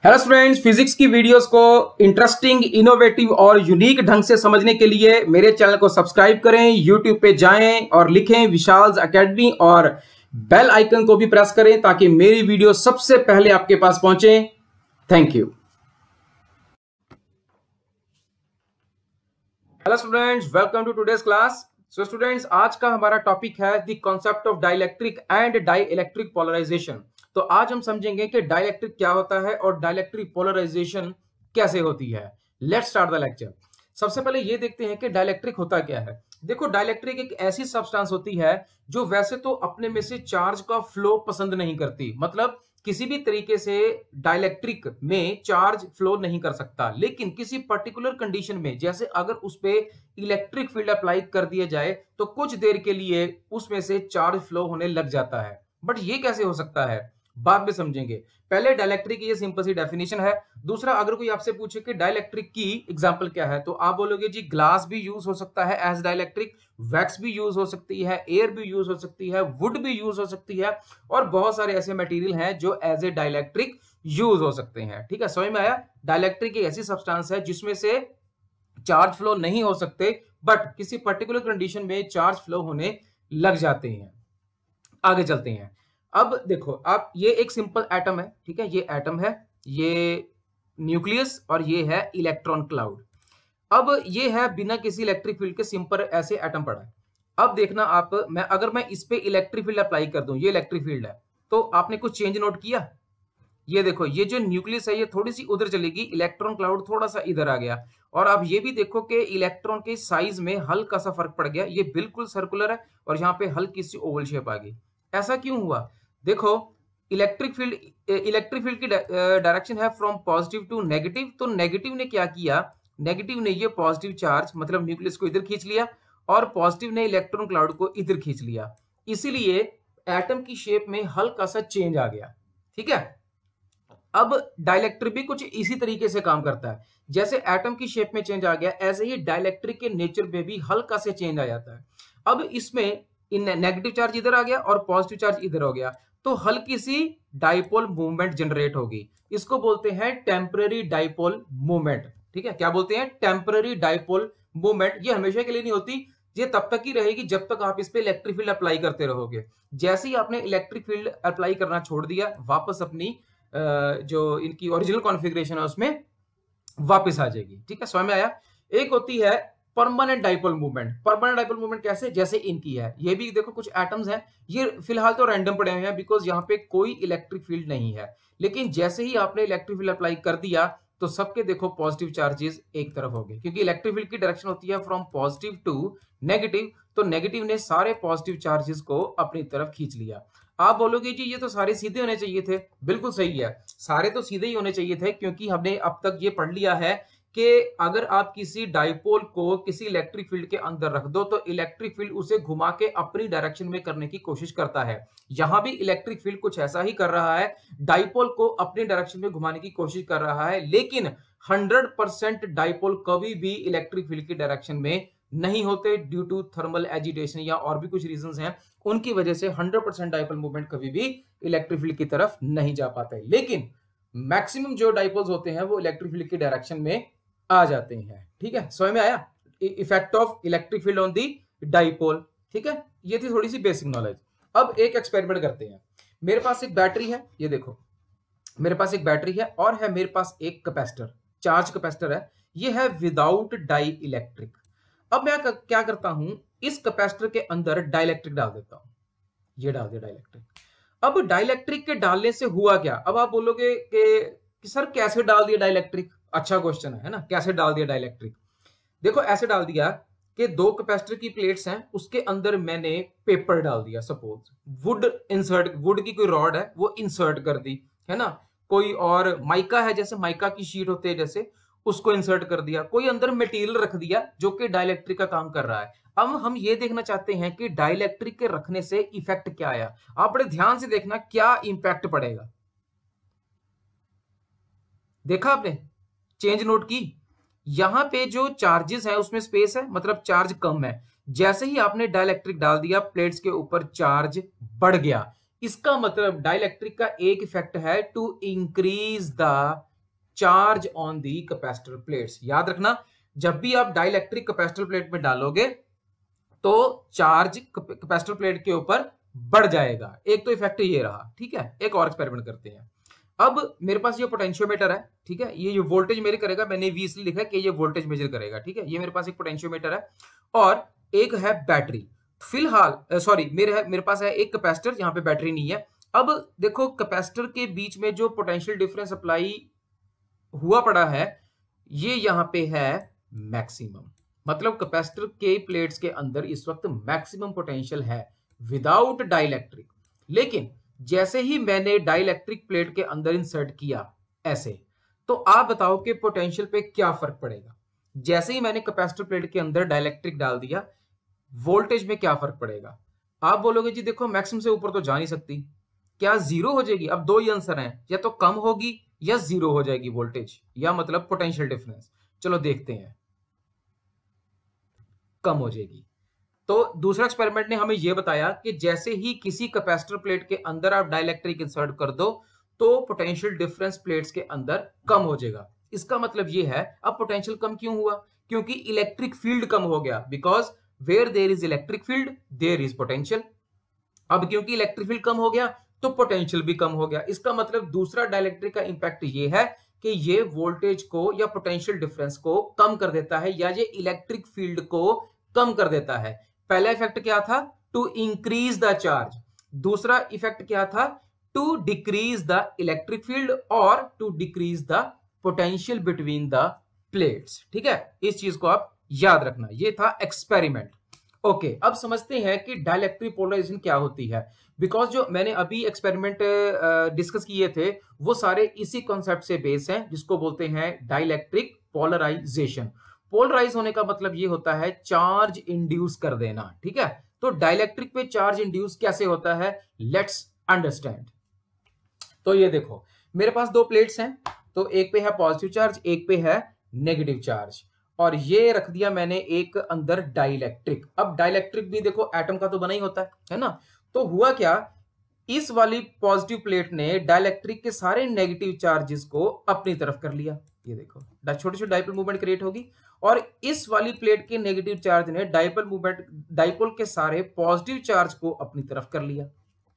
Hello students, physics की videos को interesting, innovative और यूनिक ढंग से समझने के लिए मेरे चैनल को सब्सक्राइब करें, यूट्यूब पे जाएं और लिखें विशाल्स एकेडमी और बेल आइकन को भी प्रेस करें ताकि मेरी वीडियो सबसे पहले आपके पास पहुंचे। Thank you. Hello students, welcome to today's class. So students, आज का हमारा टॉपिक है the concept of dielectric and dielectric polarisation. तो आज हम समझेंगे कि डाइलेक्ट्रिक क्या होता है और डाइलेक्ट्रिक पोलराइजेशन कैसे होती है। Let's start the lecture. सबसे पहले ये देखते हैं कि डाइलेक्ट्रिक होता क्या है। देखो, डाइलेक्ट्रिक एक ऐसी सब्सटेंस होती है जो वैसे तो अपने में से चार्ज का फ्लो पसंद नहीं करती, मतलब किसी भी तरीके से डाइलेक्ट्रिक में चार्ज फ्लो नहीं कर सकता, लेकिन किसी पर्टिकुलर कंडीशन में, जैसे अगर उस पे इलेक्ट्रिक फील्ड अप्लाई कर दिया जाए तो कुछ देर के लिए उसमें से चार्ज फ्लो होने लग जाता है। बट ये कैसे हो सकता है बाद में समझेंगे। पहले डाइलेक्ट्रिक की ये सिंपल सी डेफिनेशन है। दूसरा, अगर कोई आपसे पूछे कि डाइलेक्ट्रिक की एग्जांपल क्या है, तो आप बोलोगे जी ग्लास भी यूज हो सकता है एज डाइलेक्ट्रिक, वैक्स भी यूज हो सकती है, एयर भी यूज हो सकती है, वुड भी यूज हो सकती है, और बहुत सारे ऐसे मटेरियल हैं जो एज ए डाइलेक्ट्रिक यूज हो सकते हैं। ठीक है, समझ में आया। डाइलेक्ट्रिक एक ऐसी सब्सटेंस है जिसमें से चार्ज फ्लो नहीं हो सकते, बट किसी पर्टिकुलर कंडीशन में चार्ज फ्लो होने लग जाते हैं। आगे चलते हैं। अब देखो, आप ये एक सिंपल एटम है, ठीक है, ये एटम है, ये न्यूक्लियस और ये है इलेक्ट्रॉन क्लाउड। अब ये है बिना किसी इलेक्ट्रिक फील्ड के सिंपल ऐसे एटम पड़ा है। अब देखना आप, अगर मैं इस पे इलेक्ट्रिक फील्ड अप्लाई कर दूं, ये इलेक्ट्रिक फील्ड है, तो आपने कुछ चेंज नोट किया? ये देखो, ये जो न्यूक्लियस है ये थोड़ी सी उधर चलेगी, इलेक्ट्रॉन क्लाउड थोड़ा सा इधर आ गया। और आप ये भी देखो कि इलेक्ट्रॉन के साइज में हल्का सा फर्क पड़ गया, ये बिल्कुल सर्कुलर है और यहाँ पे हल्की सी ओवल शेप आ गई। ऐसा क्यों हुआ? देखो, इलेक्ट्रिक फील्ड की डायरेक्शन है फ्रॉम पॉजिटिव टू नेगेटिव। तो नेगेटिव ने क्या किया? नेगेटिव ने ये पॉजिटिव चार्ज मतलब न्यूक्लियस को इधर खींच लिया और पॉजिटिव ने इलेक्ट्रॉन क्लाउड को इधर खींच लिया। इसीलिए एटम की शेप में हल्का सा चेंज आ गया। ठीक है, अब डाइलेक्ट्रिक भी कुछ इसी तरीके से काम करता है। जैसे एटम की शेप में चेंज आ गया, ऐसे ही डाइलेक्ट्रिक के नेचर में भी हल्का से चेंज आ जाता है। अब इसमें नेगेटिव चार्ज इधर आ गया और पॉजिटिव चार्ज इधर हो गया, तो हल्की सी डाइपोल मूवमेंट जनरेट होगी। इसको बोलते हैं टेम्पररी डाइपोल मूवमेंट। ठीक है, क्या बोलते हैं? Temporary dipole movement. ये हमेशा के लिए नहीं होती, ये तब तक ही रहेगी जब तक आप इस पे इलेक्ट्रिक फील्ड अप्लाई करते रहोगे। जैसे ही आपने इलेक्ट्रिक फील्ड अप्लाई करना छोड़ दिया, वापस अपनी जो इनकी ओरिजिनल कॉन्फ़िगरेशन है उसमें वापस आ जाएगी। ठीक है, समझ में आया। एक होती है permanent dipole movement. Permanent dipole movement कैसे? जैसे इनकी है, ये भी देखो कुछ एटम्स हैं, ये फिलहाल तो रैंडम पड़े हुए हैं बिकॉज यहाँ पे कोई इलेक्ट्रिक फील्ड नहीं है, लेकिन जैसे ही आपने इलेक्ट्रिक फील्ड अप्लाई कर दिया तो सबके देखो पॉजिटिव चार्जेस एक तरफ हो गए, क्योंकि इलेक्ट्रिक फील्ड की डायरेक्शन होती है फ्रॉम पॉजिटिव टू नेगेटिव। तो नेगेटिव ने सारे पॉजिटिव चार्जेस को अपनी तरफ खींच लिया। आप बोलोगे जी ये तो सारे सीधे होने चाहिए थे। बिल्कुल सही है, सारे तो सीधे ही होने चाहिए थे, क्योंकि हमने अब तक ये पढ़ लिया है कि अगर आप किसी डाइपोल को किसी इलेक्ट्रिक फील्ड के अंदर रख दो तो इलेक्ट्रिक फील्ड उसे घुमा के अपनी डायरेक्शन में करने की कोशिश करता है। यहां भी इलेक्ट्रिक फील्ड कुछ ऐसा ही कर रहा है, डाइपोल को अपनी डायरेक्शन में घुमाने की कोशिश कर रहा है, लेकिन 100% डाइपोल कभी भी इलेक्ट्रिक फील्ड की डायरेक्शन में नहीं होते ड्यू टू थर्मल एजिटेशन या और भी कुछ रीजंस हैं, उनकी वजह से 100% डाइपोल मूवमेंट कभी भी इलेक्ट्रिक फील्ड की तरफ नहीं जा पाते। लेकिन मैक्सिमम जो डाइपोल्स होते हैं वो इलेक्ट्रिक फील्ड की डायरेक्शन में आ जाते हैं। ठीक है, समझ में आया effect of electric field on the dipole. ठीक है, ये थी थोड़ी सी बेसिक नॉलेज। अब एक एक्सपेरिमेंट करते हैं। मेरे पास एक बैटरी है, ये देखो मेरे पास एक बैटरी है और है मेरे पास एक कैपेसिटर, चार्ज कैपेसिटर है, ये है विदाउट डाई इलेक्ट्रिक। अब मैं क्या करता हूं, इस कैपेसिटर के अंदर डाइलेक्ट्रिक डाल देता हूं, ये डाल दिया डाइलेक्ट्रिक। अब डाइलेक्ट्रिक के डालने से हुआ क्या? अब आप बोलोगे कि सर कैसे डाल दिया डाइलेक्ट्रिक? अच्छा क्वेश्चन है ना, कैसे डाल दिया डाइलेक्ट्रिक? देखो, ऐसे डाल दिया कि दो कैपेसिटर की प्लेट्स हैं, उसके अंदर मैंने पेपर डाल दिया, सपोज वुड की कोई रॉड है वो इंसर्ट कर दी, है ना, कोई और माइका है, जैसे माइका की शीट होते हैं जैसे, उसको इंसर्ट कर दिया, कोई अंदर मटेरियल रख दिया जो कि डाइलेक्ट्रिक का काम कर रहा है। अब हम ये देखना चाहते हैं कि डाइलेक्ट्रिक के रखने से इफेक्ट क्या आया। आप बड़े ध्यान से देखना क्या इंपैक्ट पड़ेगा। देखा आपने? चेंज नोट की? यहां पे जो चार्जेस है उसमें स्पेस है, मतलब चार्ज कम है। जैसे ही आपने डाइलेक्ट्रिक डाल दिया, प्लेट्स के ऊपर चार्ज बढ़ गया। इसका मतलब डाइलेक्ट्रिक का एक इफेक्ट है to increase the charge on the capacitor plates. याद रखना, जब भी आप डाइलेक्ट्रिक कैपेसिटर प्लेट में डालोगे तो चार्ज कैपेसिटर प्लेट के ऊपर बढ़ जाएगा। एक तो इफेक्ट ये रहा, ठीक है। एक और एक्सपेरिमेंट करते हैं। अब मेरे पास ये पोटेंशियोमीटर है, ठीक है। ये जो वोल्टेज मेजर करेगा, मैंने वी इसलिए लिखा है कि ये वोल्टेज मेजर करेगा, ठीक है। ये मेरे पास एक पोटेंशियोमीटर है और एक है बैटरी। फिलहाल सॉरी, मेरे पास है एक कैपेसिटर, यहाँ पे बैटरी नहीं है। अब देखो, कैपेसिटर के बीच में जो पोटेंशियल डिफरेंस अप्लाई हुआ पड़ा है, ये यहाँ पे है मैक्सिमम। मतलब कैपेसिटर के प्लेट्स के अंदर इस वक्त मैक्सिमम पोटेंशियल है विदाउट डाइलेक्ट्रिक। लेकिन जैसे ही मैंने डाइलेक्ट्रिक प्लेट के अंदर इंसर्ट किया ऐसे, तो आप बताओ कि पोटेंशियल पे क्या फर्क पड़ेगा। जैसे ही मैंने कैपेसिटर प्लेट के अंदर डाइलेक्ट्रिक डाल दिया, वोल्टेज में क्या फर्क पड़ेगा। आप बोलोगे जी देखो, मैक्सिमम से ऊपर तो जा नहीं सकती, क्या जीरो हो जाएगी। अब दो ही आंसर हैं, या तो कम होगी या जीरो हो जाएगी वोल्टेज, या मतलब पोटेंशियल डिफरेंस। चलो देखते हैं, कम हो जाएगी। तो दूसरा एक्सपेरिमेंट ने हमें यह बताया कि जैसे ही किसी कैपेसिटर प्लेट के अंदर आप डाइलेक्ट्रिक इंसर्ट कर दो तो पोटेंशियल डिफरेंस प्लेट्स के अंदर कम हो जाएगा। इसका मतलब यह है, अब पोटेंशियल कम क्यों हुआ, क्योंकि इलेक्ट्रिक फील्ड कम हो गया। Because where there is electric field there is potential. अब क्योंकि इलेक्ट्रिक फील्ड कम हो गया तो पोटेंशियल भी कम हो गया। इसका मतलब दूसरा डाइलेक्ट्रिक का इंपैक्ट ये है कि ये वोल्टेज को या पोटेंशियल डिफरेंस को कम कर देता है, या ये इलेक्ट्रिक फील्ड को कम कर देता है। पहला इफेक्ट क्या था, टू इंक्रीज द चार्ज। दूसरा इफेक्ट क्या था, to decrease the electric field और to decrease the potential between the plates. ठीक है, इस चीज को आप याद रखना। ये था एक्सपेरिमेंट। ओके, अब समझते हैं कि डाइलेक्ट्रिक पोलराइजेशन क्या होती है। बिकॉज जो मैंने अभी एक्सपेरिमेंट डिस्कस किए थे वो सारे इसी कॉन्सेप्ट से बेस हैं, जिसको बोलते हैं डाइलेक्ट्रिक पोलराइजेशन। पोलराइज होने का मतलब ये होता है चार्ज इंड्यूस कर देना। ठीक है, तो डाइलेक्ट्रिक पे चार्ज इंड्यूस कैसे होता है, लेट्स अंडरस्टैंड। तो ये देखो, मेरे पास दो प्लेट्स हैं, तो एक पे है पॉजिटिव चार्ज, एक पे है नेगेटिव चार्ज, और ये रख दिया मैंने एक अंदर डाइलेक्ट्रिक। अब डाइलेक्ट्रिक भी देखो एटम का तो बना ही होता है ना। तो हुआ क्या, इस वाली पॉजिटिव प्लेट ने डाइलेक्ट्रिक के सारे नेगेटिव चार्जेस को अपनी तरफ कर लिया। ये देखो, छोटे छोटे डाइपोल मूवमेंट क्रिएट होगी, और इस वाली प्लेट के नेगेटिव चार्ज ने डाइपोल के सारे पॉजिटिव चार्ज को अपनी तरफ कर लिया।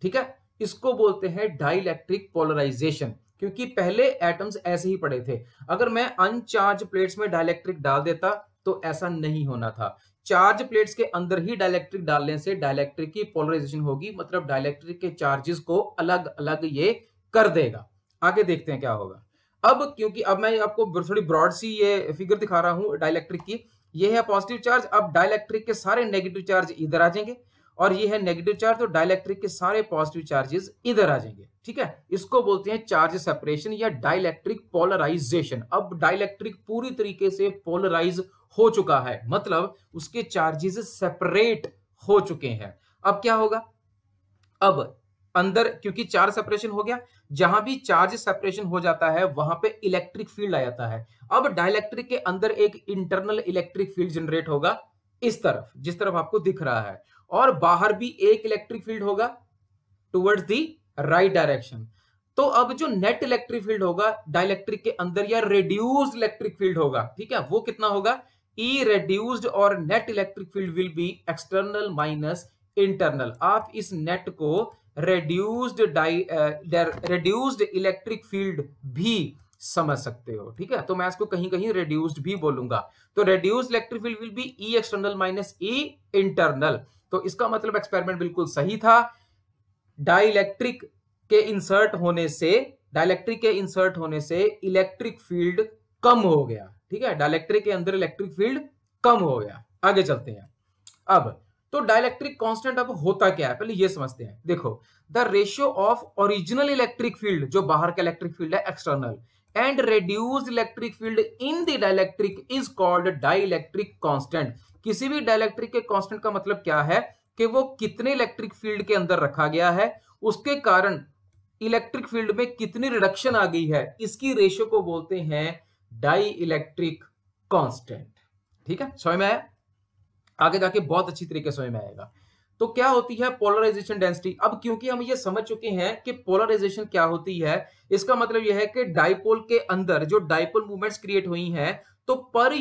ठीक है, इसको बोलते हैं डाइलेक्ट्रिक पोलराइजेशन। क्योंकि पहले एटम्स ऐसे ही पड़े थे। अगर मैं अनचार्ज प्लेट्स में डाइलेक्ट्रिक डाल देता तो ऐसा नहीं होना था। चार्ज प्लेट्स के अंदर ही डाइलेक्ट्रिक डालने से डाइलेक्ट्रिक की पोलराइजेशन होगी, मतलब डाइलेक्ट्रिक के चार्जेस को अलग अलग ये कर देगा। आगे देखते हैं क्या होगा। अब क्योंकि अब मैं आपको थोड़ी ब्रॉड सी ये फिगर दिखा रहा हूं डाइलेक्ट्रिक की। ये है पॉजिटिव चार्ज, अब डाइलेक्ट्रिक के सारे नेगेटिव चार्ज इधर आ जाएंगे, और ये है नेगेटिव चार्ज, तो डाइलेक्ट्रिक के सारे पॉजिटिव चार्जेस इधर आ जाएंगे। ठीक है, इसको बोलते हैं चार्ज सेपरेशन या डाइलेक्ट्रिक पोलराइजेशन। अब डाइलेक्ट्रिक पूरी तरीके से पोलराइज हो चुका है, मतलब उसके चार्जेस सेपरेट हो चुके हैं। अब क्या होगा, अब अंदर क्योंकि चार्ज सेपरेशन हो गया, जहां भी चार्ज सेपरेशन हो जाता है वहां पे इलेक्ट्रिक फील्ड आ जाता है। अब डाइलेक्ट्रिक के अंदर एक इंटरनल इलेक्ट्रिक फील्ड जनरेट होगा इस तरफ, जिस तरफ आपको दिख रहा है, और बाहर भी एक इलेक्ट्रिक फील्ड होगा टुवर्ड्स दी राइट डायरेक्शन। तो अब जो नेट इलेक्ट्रिक फील्ड होगा डाइलेक्ट्रिक के अंदर, या रेड्यूस्ड इलेक्ट्रिक फील्ड होगा, ठीक है, वो कितना होगा, ई रेड्यूस्ड, और net electric field will B external minus internal. आप इस नेट को रेड्यूस्ड इलेक्ट्रिक फील्ड भी समझ सकते हो। ठीक है, तो मैं इसको कहीं कहीं रेड्यूस्ड भी बोलूंगा। तो reduced electric field will be E external minus E internal. तो इसका मतलब एक्सपेरिमेंट बिल्कुल सही था। डाइलेक्ट्रिक के इंसर्ट होने से इलेक्ट्रिक फील्ड कम हो गया। ठीक है, डाइलेक्ट्रिक के अंदर इलेक्ट्रिक फील्ड कम हो गया। आगे चलते हैं। अब तो डाइलेक्ट्रिक कांस्टेंट अब होता क्या है, पहले ये समझते हैं। देखो, the ratio of original electric field, जो बाहर का इलेक्ट्रिक फील्ड है external, and reduced electric field in the dielectric is called dielectric constant. किसी भी डाइलेक्ट्रिक के कांस्टेंट का मतलब क्या है कि वो कितने इलेक्ट्रिक फील्ड के अंदर रखा गया है, उसके कारण इलेक्ट्रिक फील्ड में कितनी रिडक्शन आ गई है, इसकी रेशियो को बोलते हैं डाई इलेक्ट्रिक कांस्टेंट। ठीक है, समझ में आया, आगे जाके बहुत अच्छी तरीके से समझ में आएगा। तो तो क्या होती है पोलराइजेशन डेंसिटी। अब क्योंकि हम ये समझ चुके हैं कि पोलराइजेशन क्या होती है, इसका मतलब यह है कि डाइपोल के अंदर जो डाइपोल मूवमेंट्स क्रिएट हुई हैं, तो पर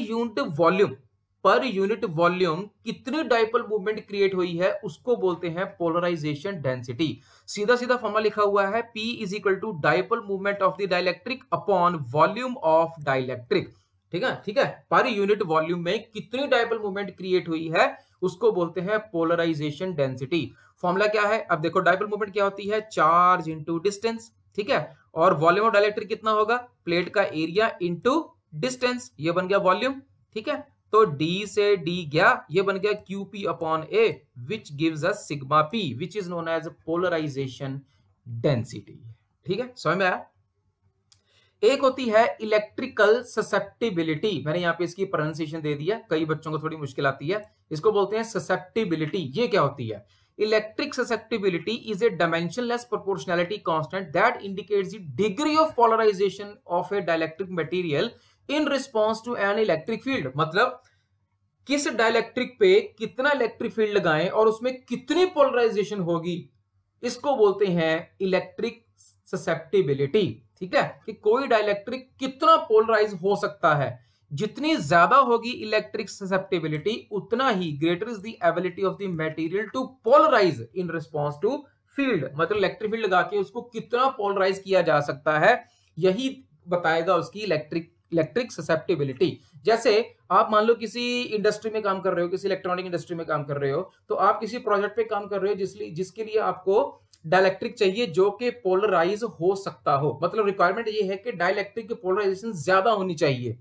यूनिट वॉल्यूम कितनी डाइपोल मूवमेंट क्रिएट हुई है उसको बोलते हैं पोलराइजेशन डेंसिटी। सीधा सीधा फॉर्मूला लिखा हुआ है, P is equal to dipole movement of the dielectric upon volume of dielectric. ठीक है, पर यूनिट वॉल्यूम में कितनी डाइपोल मूवमेंट क्रिएट हुई है उसको बोलते हैं पोलराइजेशन डेंसिटी। फॉर्मूला क्या है, अब देखो डाइपोल मूवमेंट क्या होती है, चार्ज इनटू डिस्टेंस। ठीक है, और वॉल्यूम ऑफ डाइलेक्ट्रिक कितना होगा, प्लेट का एरिया इनटू डिस्टेंस, ये बन गया वॉल्यूम। ठीक है, तो D से D गया, ये बन गया QP upon A, which gives us sigma P, which is known as polarisation density. ठीक है, समझ में आया। एक होती है इलेक्ट्रिकल ससेप्टिबिलिटी, मैंने यहाँ पे इसकी प्रोनाउंसिएशन दे दिया, कई बच्चों को थोड़ी मुश्किल आती है, इसको बोलते हैं ससेप्टिबिलिटी। ये क्या होती है, electric susceptibility is a dimensionless proportionality constant that indicates the degree of polarisation of a dielectric material in response to an electric field. मतलब किस डाइलेक्ट्रिक पे कितना इलेक्ट्रिक फील्ड लगाएं और उसमें कितनी पोलराइजेशन होगी, इसको बोलते हैं इलेक्ट्रिक ससेप्टिबिलिटी। ठीक है, कि कोई डाइलेक्ट्रिक कितना पोलराइज हो सकता है, जितनी ज्यादा होगी इलेक्ट्रिक ससेप्टिबिलिटी उतना ही greater is the ability of the material to polarise in response to field. मतलब इलेक्ट्रिक फील्ड लगा के उसको कितना पोलराइज किया जा सकता है, यही बताएगा उसकी इलेक्ट्रिक ससेप्टिबिलिटी। जैसे आप मान लो किसी इंडस्ट्री में काम कर रहे हो, किसी इलेक्ट्रॉनिक इंडस्ट्री में काम कर रहे हो, तो आप किसी प्रोजेक्ट पे काम कर रहे हो जिसके लिए आपको डाइलेक्ट्रिक चाहिए जो कि पोलराइज हो सकता हो। मतलब रिक्वायरमेंट ये है कि डाइलेक्ट्रिक की पोलराइजेशन ज्यादा होनी चाहिए।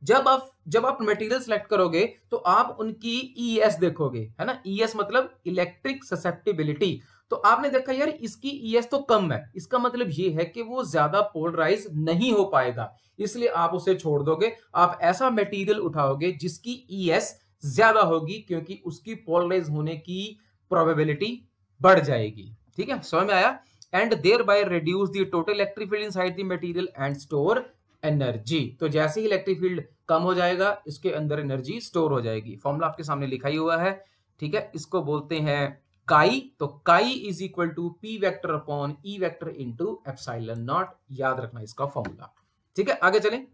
जब आप मटेरियल सेलेक्ट करोगे तो आप उनकी ES देखोगे, है ना। ES मतलब इलेक्ट्रिक ससेप्टिबिलिटी। तो आपने देखा यार इसकी ES तो कम है, इसका मतलब ये है कि वो ज्यादा पोलराइज नहीं हो पाएगा, इसलिए आप उसे छोड़ दोगे। आप ऐसा मटेरियल उठाओगे जिसकी ES ज्यादा होगी, क्योंकि उसकी पोलराइज होने की प्रोबेबिलिटी बढ़ जाएगी। ठीक है, समझ में आया। And thereby reduce the total electric field inside the material and store energy. तो जैसे ही इलेक्ट्रिक फील्ड कम हो जाएगा, इसके अंदर एनर्जी स्टोर हो जाएगी। फॉर्मूला आपके सामने लिखा ही हुआ है। ठीक है, इसको बोलते हैं काई। तो chi is equal to P vector upon E vector into epsilon nought. याद रखना इसका फॉर्मूला। ठीक है, आगे चलें।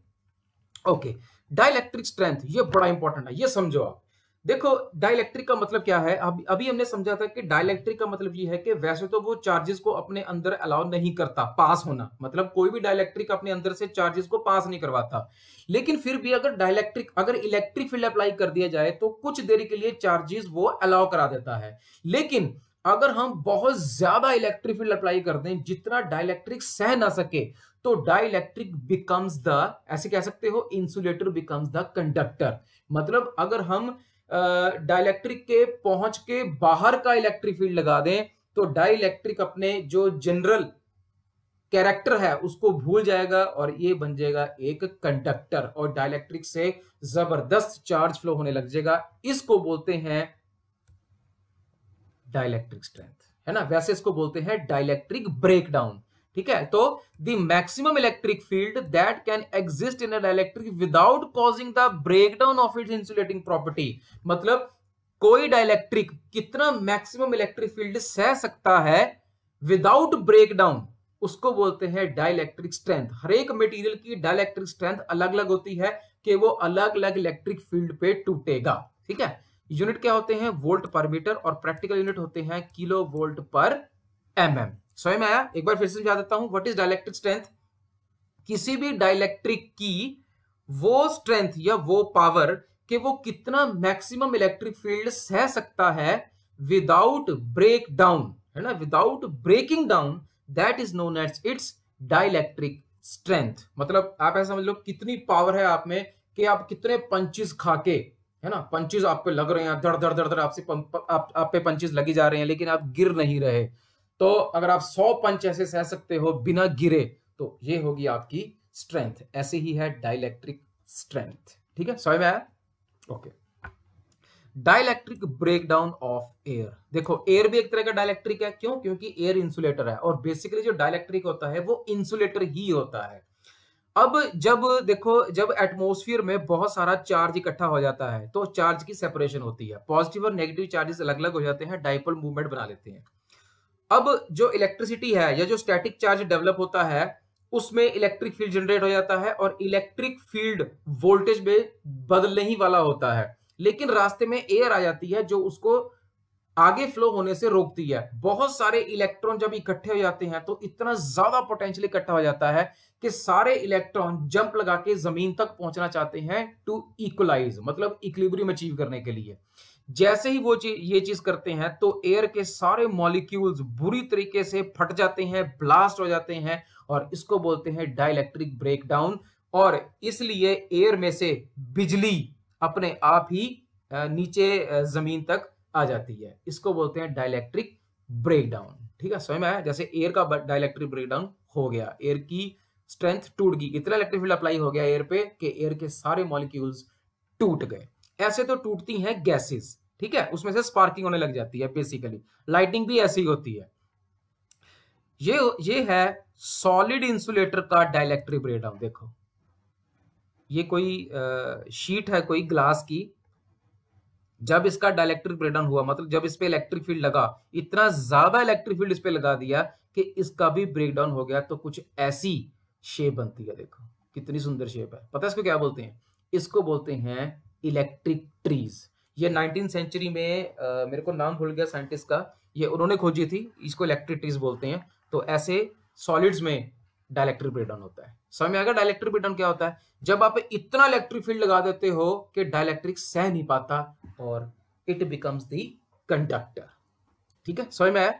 ओके, डाइलेक्ट्रिक स्ट्रेंथ, ये बड़ा इंपॉर्टेंट है, ये समझो आप। देखो डाइलेक्ट्रिक का मतलब क्या है, अभी हमने समझा था कि डाइलेक्ट्रिक का मतलब ये है कि वैसे तो वो चार्जेस को अपने अंदर अलाउ नहीं करता पास होना, मतलब कोई भी डाइलेक्ट्रिक अपने अंदर से चार्जेस को पास नहीं करवाता, लेकिन फिर भी अगर इलेक्ट्रिक फील्ड अप्लाई कर दिया जाए तो कुछ देर के लिए चार्जेस वो अलाउ करा देता है। लेकिन अगर हम बहुत ज्यादा इलेक्ट्रिक फील्ड अप्लाई कर दें जितना डाइलेक्ट्रिक सह ना सके, तो डाइलेक्ट्रिक बिकम्स द, ऐसे कह सकते हो, इंसुलेटर बिकम्स द कंडक्टर। मतलब अगर हम डाइलेक्ट्रिक के पहुंच के बाहर का इलेक्ट्रिक फील्ड लगा दें तो डाइलेक्ट्रिक अपने जो जनरल कैरेक्टर है उसको भूल जाएगा और ये बन जाएगा एक कंडक्टर, और डाइलेक्ट्रिक से जबरदस्त चार्ज फ्लो होने लग जाएगा। इसको बोलते हैं डाइलेक्ट्रिक स्ट्रेंथ, है ना। वैसे इसको बोलते हैं डाइलेक्ट्रिक ब्रेकडाउन। ठीक है, तो the maximum electric field that can exist in a dielectric without causing the breakdown of its insulating property. मतलब कोई डाइलेक्ट्रिक कितना मैक्सिमम इलेक्ट्रिक फील्ड सह सकता है विदाउट ब्रेकडाउन, उसको बोलते हैं डाइलेक्ट्रिक स्ट्रेंथ। हर एक मटेरियल की डाइलेक्ट्रिक स्ट्रेंथ अलग अलग होती है कि वो अलग अलग इलेक्ट्रिक फील्ड पे टूटेगा। ठीक है, यूनिट क्या होते हैं, वोल्ट पर मीटर, और प्रैक्टिकल यूनिट होते हैं किलो वोल्ट पर mm। समझ में आया। एक बार फिर से समझा देता हूं, व्हाट इज डाइलेक्ट्रिक स्ट्रेंथ। किसी भी डाइलेक्ट्रिक की वो स्ट्रेंथ या वो पावर कि वो कितना मैक्सिमम इलेक्ट्रिक फील्ड सह सकता है विदाउट ब्रेक डाउन, है ना, without breaking down, that is known as its dielectric strength. मतलब आप ऐसा समझ लो कितनी पावर है आप में कि आप कितने पंचेस खा के, है ना, पंचेस आप पे लग रहे हैं, दर दर दर दर आपसे आप पे पंचेस लगी जा रहे हैं, लेकिन आप गिर नहीं रहे। तो अगर आप 100 पंच ऐसे सह सकते हो बिना गिरे, तो ये होगी आपकी स्ट्रेंथ। ऐसे ही है डाइलेक्ट्रिक स्ट्रेंथ। ठीक है, समझ में आया। Okay, dielectric breakdown of air. देखो एयर भी एक तरह का डाइलेक्ट्रिक है, क्यों, क्योंकि एयर इंसुलेटर है, और बेसिकली जो डाइलेक्ट्रिक होता है वो इंसुलेटर ही होता है। अब जब देखो, जब एटमॉस्फेयर में बहुत सारा चार्ज इकट्ठा हो जाता है तो चार्ज की सेपरेशन होती है, पॉजिटिव और नेगेटिव चार्जेस अलग अलग हो जाते हैं, डाइपोल मूवमेंट बना लेते हैं। अब जो इलेक्ट्रिसिटी है या जो स्टैटिक चार्ज डेवलप होता है उसमें इलेक्ट्रिक फील्ड जनरेट हो जाता है और इलेक्ट्रिक फील्ड वोल्टेज में बदलने ही वाला होता है, लेकिन रास्ते में एयर आ जाती है जो उसको आगे फ्लो होने से रोकती है। बहुत सारे इलेक्ट्रॉन जब इकट्ठे हो जाते हैं तो इतना ज्यादा पोटेंशियल इकट्ठा हो जाता है कि सारे इलेक्ट्रॉन जंप लगा के जमीन तक पहुंचना चाहते हैं टू इक्वलाइज, मतलब इक्विलिब्रियम अचीव करने के लिए। जैसे ही वो ये चीज करते हैं तो एयर के सारे मॉलिक्यूल्स बुरी तरीके से फट जाते हैं, ब्लास्ट हो जाते हैं, और इसको बोलते हैं डाइलेक्ट्रिक ब्रेकडाउन। और इसलिए एयर में से बिजली अपने आप ही नीचे जमीन तक आ जाती है, इसको बोलते हैं डाइलेक्ट्रिक ब्रेकडाउन। ठीक है, समझ में आया? जैसे एयर का डाइलेक्ट्रिक ब्रेकडाउन हो गया, एयर की स्ट्रेंथ टूट गई, इतना इलेक्ट्रिक फील्ड अप्लाई हो गया एयर पे कि एयर के सारे मॉलिक्यूल्स टूट गए। ऐसे तो टूटती हैं गैसेस, ठीक है, उसमें से स्पार्किंग होने लग जाती है बेसिकली। लाइटिंग भी ऐसी ही होती है। ये है सॉलिड इंसुलेटर का डाइलेक्ट्रिक ब्रेकडाउन। देखो ये कोई शीट है कोई ग्लास की, जब इसका डाइलेक्ट्रिक ब्रेकडाउन हुआ, मतलब जब इस पे इलेक्ट्रिक फील्ड लगा, इतना ज्यादा इलेक्ट्रिक फील्ड इस पे लगा दिया कि इसका भी ब्रेकडाउन हो गया, तो कुछ ऐसी शेप बनती है। देखो कितनी सुंदर शेप है। पता है इसको क्या बोलते हैं? इसको बोलते हैं इलेक्ट्रिक ट्रीज। ये 19th सेंचुरी में मेरे को नाम भूल गया साइंटिस्ट का, ये उन्होंने खोजी थी, इसको इलेक्ट्रिक ट्रीज बोलते हैं। तो ऐसे सॉलिड्स में डाइलेक्ट्रिक ब्रेकडाउन होता है। समझ में आएगा डाइलेक्ट्रिक ब्रेकडाउन क्या होता है? जब आप इतना इलेक्ट्रिक फील्ड लगा देते हो कि डाइलेक्ट्रिक सह नहीं पाता और इट बिकम्स द कंडक्टर। ठीक है, समझ में आया?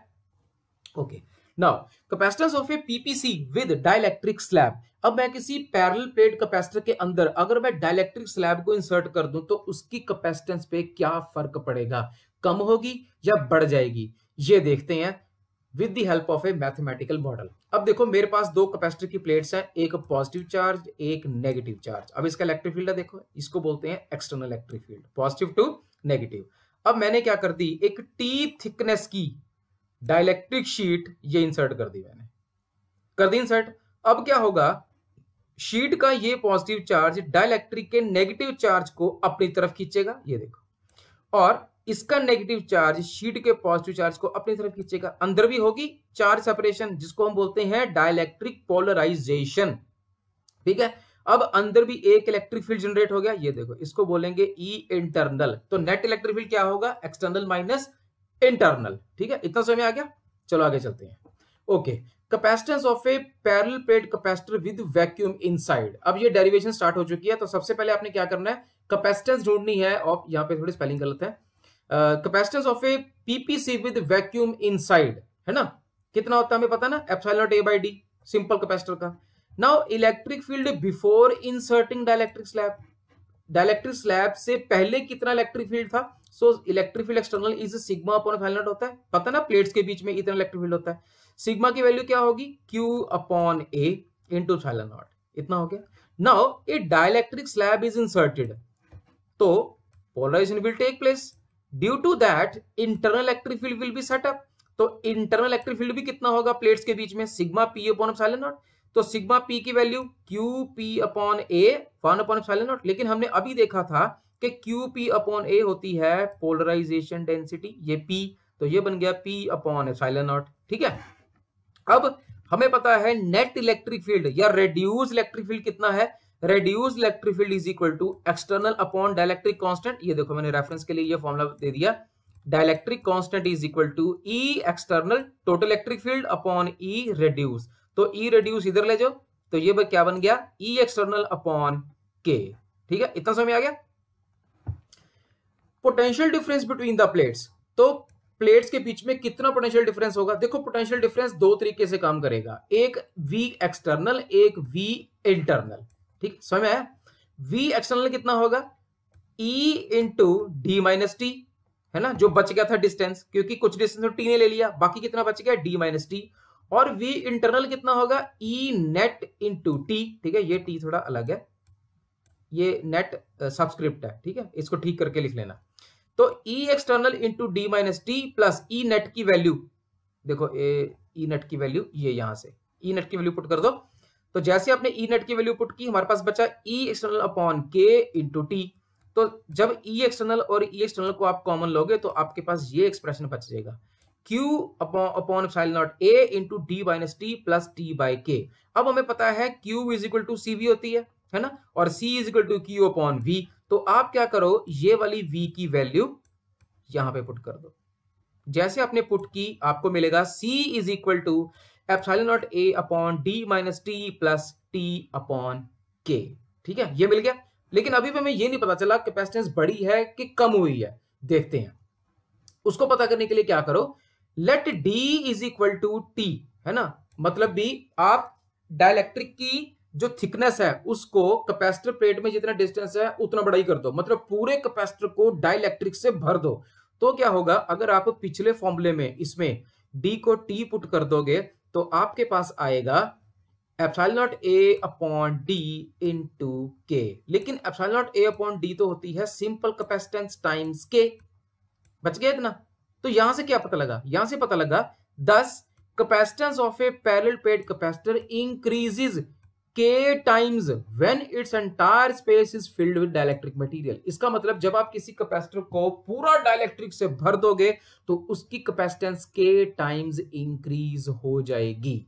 Okay, now capacitance of a PPC with dielectric slab. अब मैं किसी पैरेलल प्लेट कैपेसिटर के अंदर अगर मैं डाइलेक्ट्रिक स्लैब को इंसर्ट कर दूं तो उसकी कैपेसिटेंस पे क्या फर्क पड़ेगा, कम होगी या बढ़ जाएगी, ये देखते हैं with the help of A mathematical model. अब देखो मेरे पास दो कैपेसिटर की प्लेट्स हैं, एक पॉजिटिव चार्ज एक नेगेटिव चार्ज। अब इसका इलेक्ट्रिक फील्ड है, देखो इसको बोलते हैं external electric field, positive to negative. अब मैंने क्या कर दी, एक टी थिकनेस की डाइलेक्ट्रिक शीट ये इंसर्ट कर दी, मैंने कर दी इंसर्ट। अब क्या होगा, शीट का ये पॉजिटिव चार्ज डाइलेक्ट्रिक के नेगेटिव चार्ज को अपनी तरफ खींचेगा, ये देखो, और इसका नेगेटिव चार्ज शीट के पॉजिटिव चार्ज को अपनी तरफ खींचेगा। अंदर भी होगी चार्ज सेपरेशन, जिसको हम बोलते हैं डाइलेक्ट्रिक पोलराइजेशन। ठीक है, अब अंदर भी एक इलेक्ट्रिक फील्ड जनरेट हो गया, ये देखो, इसको बोलेंगे ई इंटरनल। तो नेट इलेक्ट्रिक फील्ड क्या होगा, एक्सटर्नल माइनस इंटरनल। ठीक है, इतना समझ में आ गया? चलो आगे चलते हैं। Okay, capacitance of a parallel plate capacitor with vacuum inside. अब ये डेरिवेशन स्टार्ट हो चुकी है, तो सबसे पहले आपने क्या करना है, कैपेसिटेंस ढूंढनी है ऑफ, यहाँ पे थोड़ी स्पेलिंग गलत है, capacitance of a PPC with vacuum inside, है ना, कितना होता है हमें पता ना, epsilon naught A by D, simple capacitor का। Now electric field before inserting dielectric slab, dielectric slab से पहले कितना इलेक्ट्रिक फील्ड था? So electric field external is sigma upon epsilon naught होता है, पता ना, प्लेट्स के बीच में इतना इलेक्ट्रिक फील्ड होता है। सिग्मा की वैल्यू क्या होगी, Q upon A into epsilon naught, इतना हो गया। Now a dielectric slab is inserted, तो polarisation will take place, due to that internal electric field will be set up. तो इंटरनल इलेक्ट्रिक फील्ड भी कितना होगा प्लेट्स के बीच में, sigma P upon epsilon naught. तो सिग्मा P की value QP upon A 1 upon epsilon naught. लेकिन हमने अभी देखा था कि QP अपॉन A होती है पोलराइजेशन डेंसिटी, ये P, तो ये बन गया P अपॉन एप्सिलॉन नॉट। ठीक है, अब हमें पता है नेट इलेक्ट्रिक फील्ड या रेड्यूस इलेक्ट्रिक फील्ड कितना है, reduce electric field is equal to external upon dielectric constant. ये देखो मैंने रेफरेंस के लिए ये फॉर्मूला दे दिया, dielectric constant is equal to E external total electric field upon E reduce. तो E रेड्यूस इधर ले जाओ, तो ये क्या बन गया, E एक्सटर्नल अपॉन K। ठीक है, इतना समझ में आ गया? Potential difference between the plates, तो प्लेट्स के बीच में कितना पोटेंशियल डिफरेंस होगा? देखो पोटेंशियल डिफरेंस दो तरीके से काम करेगा, एक V एक्सटर्नल, एक V इंटरनल। ठीक, समझ में आया? V एक्सटर्नल कितना होगा, E into D minus T, है ना, जो बच गया था डिस्टेंस, क्योंकि कुछ डिस्टेंस तो T ने ले लिया, बाकी कितना बच गया, D माइनस टी। और V इंटरनल कितना होगा, E नेट इंटू टी। ठीक है, ये T थोड़ा अलग है, ये नेट सबस्क्रिप्ट है, ठीक है, इसको ठीक करके लिख लेना। तो E external into D minus T plus E net की वैल्यू, देखो E नेट की वैल्यू ये यहां से E नेट की वैल्यू पुट कर दो, तो जैसे आपने ई नेट की वैल्यू पुट की, हमारे पास बचा ई एक्सटर्नल अपॉन के इंटू टी। तो जब ई एक्सटर्नल और ई एक्सटर्नल को आप कॉमन लोगे तो आपके पास ये एक्सप्रेशन बच जाएगा, Q upon epsilon nought A into D minus T plus T by K. अब हमें पता है Q is equal to C V होती है ना, और C is equal to Q upon V। तो आप क्या करो, ये वाली V की वैल्यू यहां पे पुट कर दो। जैसे आपने पुट की आपको मिलेगा C is equal to epsilon nought A upon d minus T plus t upon K. ठीक है, ये मिल गया। लेकिन अभी भी हमें ये नहीं पता चला कैपेसिटेंस बढ़ी है कि कम हुई है, देखते हैं। उसको पता करने के लिए क्या करो, let D is equal to t, है ना, मतलब भी आप डाइलेक्ट्रिक की जो थिकनेस है उसको कैपेसिटर प्लेट में जितना डिस्टेंस है उतना बड़ा ही कर दो, मतलब पूरे कैपेसिटर को डाइलेक्ट्रिक से भर दो। तो क्या होगा, अगर आप पिछले फॉर्मूले में इसमें D को T पुट कर दोगे तो आपके पास आएगा epsilon nought A upon D into के। लेकिन epsilon nought A upon D तो होती है सिंपल कैपेसिटेंस टाइम्स के, बच गया इतना। तो यहां से क्या पता लगा, यहां से पता लगा 10 capacitance of a parallel plate capacitor increases K times when it's entire space is filled with dielectric material. इसका मतलब जब आप किसी कैपेसिटर को पूरा डाइलेक्ट्रिक से भर दोगे तो उसकी कैपेसिटेंस के टाइम्स इंक्रीज हो जाएगी।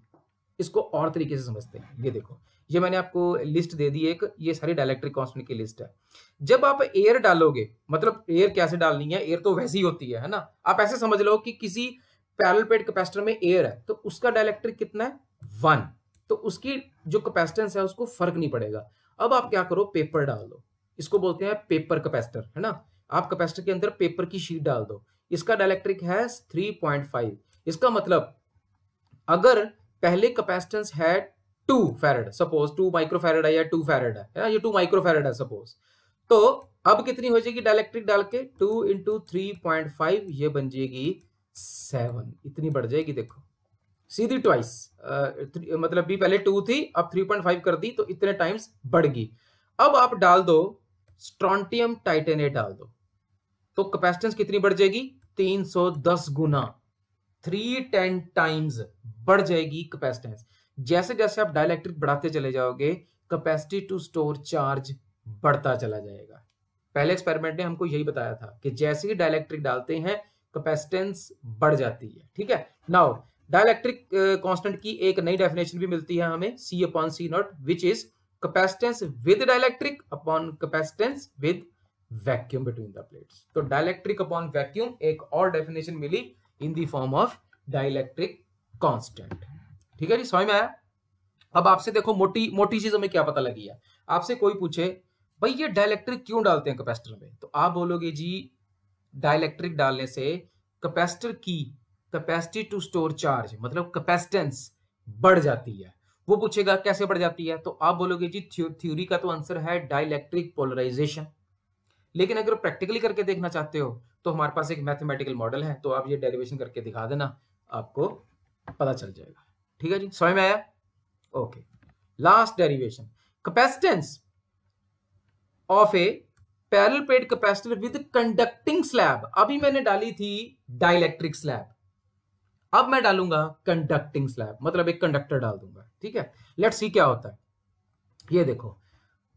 इसको और तरीके से समझते हैं, ये देखो, ये मैंने आपको लिस्ट दे दी एक, ये सारी डाइलेक्ट्रिक कांस्टेंट की लिस्ट है। जब आप एयर डालोगे, मतलब एयर कैसे डालनी है, एयर तो वैसी होती है ना, आप ऐसे समझ लो कि किसी पैरेलल प्लेट कैपेसिटर में एयर है तो उसका डाइलेक्ट्रिक कितना है 1, तो उसकी जो कैपेसिटेंस है उसको फर्क नहीं पड़ेगा। अब आप क्या करो, पेपर डाल दो, इसको बोलते हैं पेपर कैपेसिटर, है ना। आप कैपेसिटर के अंदर पेपर की शीट डाल दो, इसका डाइलेक्ट्रिक है 3.5। इसका मतलब अगर पहले कैपेसिटेंस है 2 फैरेड, सपोज 2 माइक्रोफैरेड है या 2 फैरेड है, ये 2 माइक्रोफैरेड है सपोज, तो अब कितनी हो जाएगी डाइलेक्ट्रिक डाल के 2 इंटू 3.5, ये बन जाएगी 7, इतनी बढ़ जाएगी। देखो सीधी ट्वाइस, मतलब भी पहले 2 थी अब 3.5 कर दी तो इतने टाइम्स बढ़ गई। अब आप डाल दो स्ट्रोंटियम टाइटेनेट डाल दो, तो कैपेसिटेंस कितनी बढ़ जाएगी 310 गुना, 310 टाइम्स बढ़ जाएगी कैपेसिटेंस। जैसे जैसे आप डाइलेक्ट्रिक बढ़ाते चले जाओगे कैपेसिटी टू स्टोर चार्ज बढ़ता चला जाएगा। पहले एक्सपेरिमेंट ने हमको यही बताया था कि जैसे ही डाइलेक्ट्रिक डालते हैं कैपेसिटेंस बढ़ जाती है। ठीक है, नाउ डाइलेक्ट्रिक कांस्टेंट की एक नई डेफिनेशन भी मिलती है हमें, C upon C nought, which is capacitance with dielectric upon capacitance with vacuum between the plates. तो डाइलेक्ट्रिक अपॉन वैक्यूम एक और डेफिनेशन मिली in the form of dielectric constant. ठीक है जी, समझ में आया। अब आपसे देखो मोटी मोटी चीज हमें क्या पता लगी है। आपसे कोई पूछे भाई ये डाइलेक्ट्रिक क्यों डालते हैं कैपेसिटर में, तो आप बोलोगे जी डाइलेक्ट्रिक डालने से कैपेसिटर की कैपेसिटी टू स्टोर चार्ज मतलब कैपेसिटेंस बढ़ जाती है। वो पूछेगा कैसे बढ़ जाती है, तो आप बोलोगे जी थ्योरी का तो आंसर है डाइलेक्ट्रिक पोलराइजेशन। लेकिन अगर प्रैक्टिकली करके देखना चाहते हो तो हमारे पास एक मैथमेटिकल मॉडल है, तो आप ये डेरिवेशन करके दिखा देना, आपको पता चल जाएगा। ठीक है जी, समझ में आया। Okay, last derivation, capacitance of a parallel plate capacitor with conducting slab. अभी मैंने डाली थी डाइलेक्ट्रिक स्लैब, अब मैं डालूंगा कंडक्टिंग स्लैब, मतलब एक कंडक्टर डाल दूंगा। ठीक है, लेट्स सी क्या होता है। ये देखो,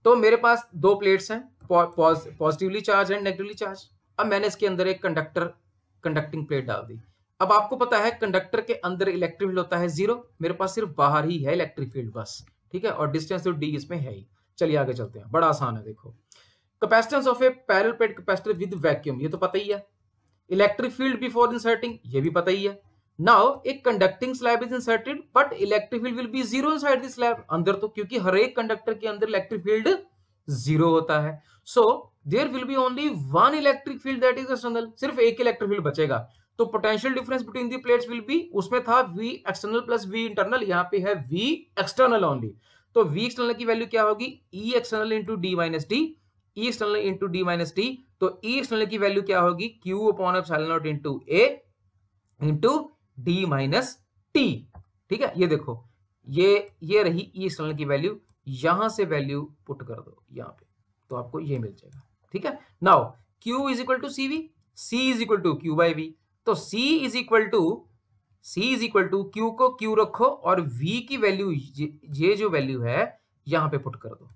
तो मेरे पास दो प्लेट्स हैं, positively charge and negatively charge. अब मैंने इसके अंदर एक कंडक्टिंग प्लेट डाल दी। अब आपको पता है कंडक्टर के अंदर इलेक्ट्रिक फील्ड होता है 0, मेरे पास सिर्फ बाहर ही है इलेक्ट्रिक फील्ड बस। ठीक है, और डिस्टेंस तो d इसमें है ही। चलिए आगे चलते हैं, बड़ा आसान है। देखो, capacitance of a parallel plate capacitor with vacuum, ये तो पता ही है। इलेक्ट्रिक फील्ड बिफोर इंसर्टिंग, ये भी पता ही है। नाउ एक conducting slab is inserted but electric field will B 0 inside the slab, अंदर तो क्योंकि हर एक कंडक्टर के अंदर इलेक्ट्रिक फील्ड 0 होता है। So there will be only one electric field that is external, सिर्फ एक इलेक्ट्रिक फील्ड बचेगा। तो potential difference between the plates will be, उसमें था V external plus V internal, यहाँ पे है V एक्सटर्नल ओनली। तो V एक्सटर्नल की वैल्यू क्या होगी, E external into D minus d, E external into D minus d. तो E एक्सटर्नल की वैल्यू क्या होगी, Q upon epsilon not into A into D minus T। ठीक है, ये देखो, ये रही E एक्सटर्नल की वैल्यू, यहां से वैल्यू पुट कर दो यहाँ पे, तो आपको ये मिल जाएगा। ठीक है, now Q is equal to CV, C is equal to Q by V, तो C is equal to C is equal to Q को Q रखो और V की वैल्यू ये जो वैल्यू है यहां पे पुट कर दो।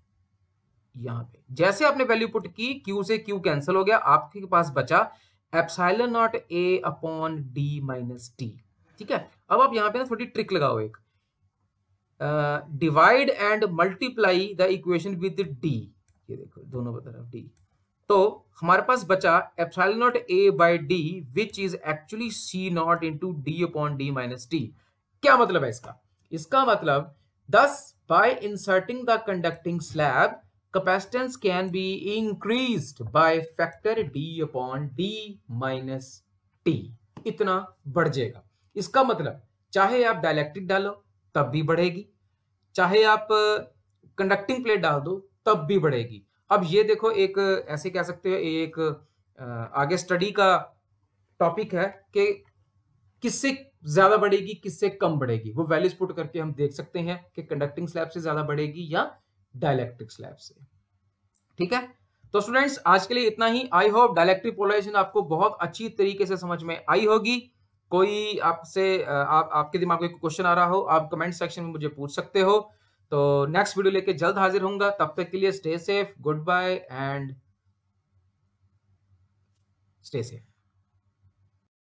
यहां पे जैसे आपने वैल्यू पुट की, Q से Q कैंसिल हो गया, आपके पास बचा epsilon nought A upon D minus T। ठीक है, अब आप यहां पे ना थोड़ी ट्रिक लगाओ, एक divide and multiply the equation with D। ये देखो दोनों तरफ D, तो हमारे पास बचा epsilon nought A by D which is actually C not into D upon D minus T। क्या मतलब है इसका? इसका मतलब thus by inserting the conducting slab capacitance can be increased by factor D upon D minus T। इतना बढ़ जाएगा। इसका मतलब चाहे आप डाइलेक्ट्रिक डालो तब भी बढ़ेगी, चाहे आप कंडक्टिंग प्लेट डाल दो तब भी बढ़ेगी। अब ये देखो, एक ऐसे कह सकते हो, एक आगे स्टडी का टॉपिक है कि किससे ज्यादा बढ़ेगी किससे कम बढ़ेगी, वो वैल्यूज पुट करके हम देख सकते हैं कि कंडक्टिंग स्लैब से ज्यादा बढ़ेगी या डाइलेक्ट्रिक स्लैब से। ठीक है, तो स्टूडेंट्स आज के लिए इतना ही। आई होप डाइलेक्ट्रिक पोलराइजेशन आपको बहुत अच्छी तरीके से समझ में आई होगी। कोई आपसे आपके दिमाग में कोई क्वेश्चन आ रहा हो, आप कमेंट सेक्शन में मुझे पूछ सकते हो। तो नेक्स्ट वीडियो लेके जल्द हाजिर होऊंगा, तब तक के लिए stay safe, goodbye and stay safe.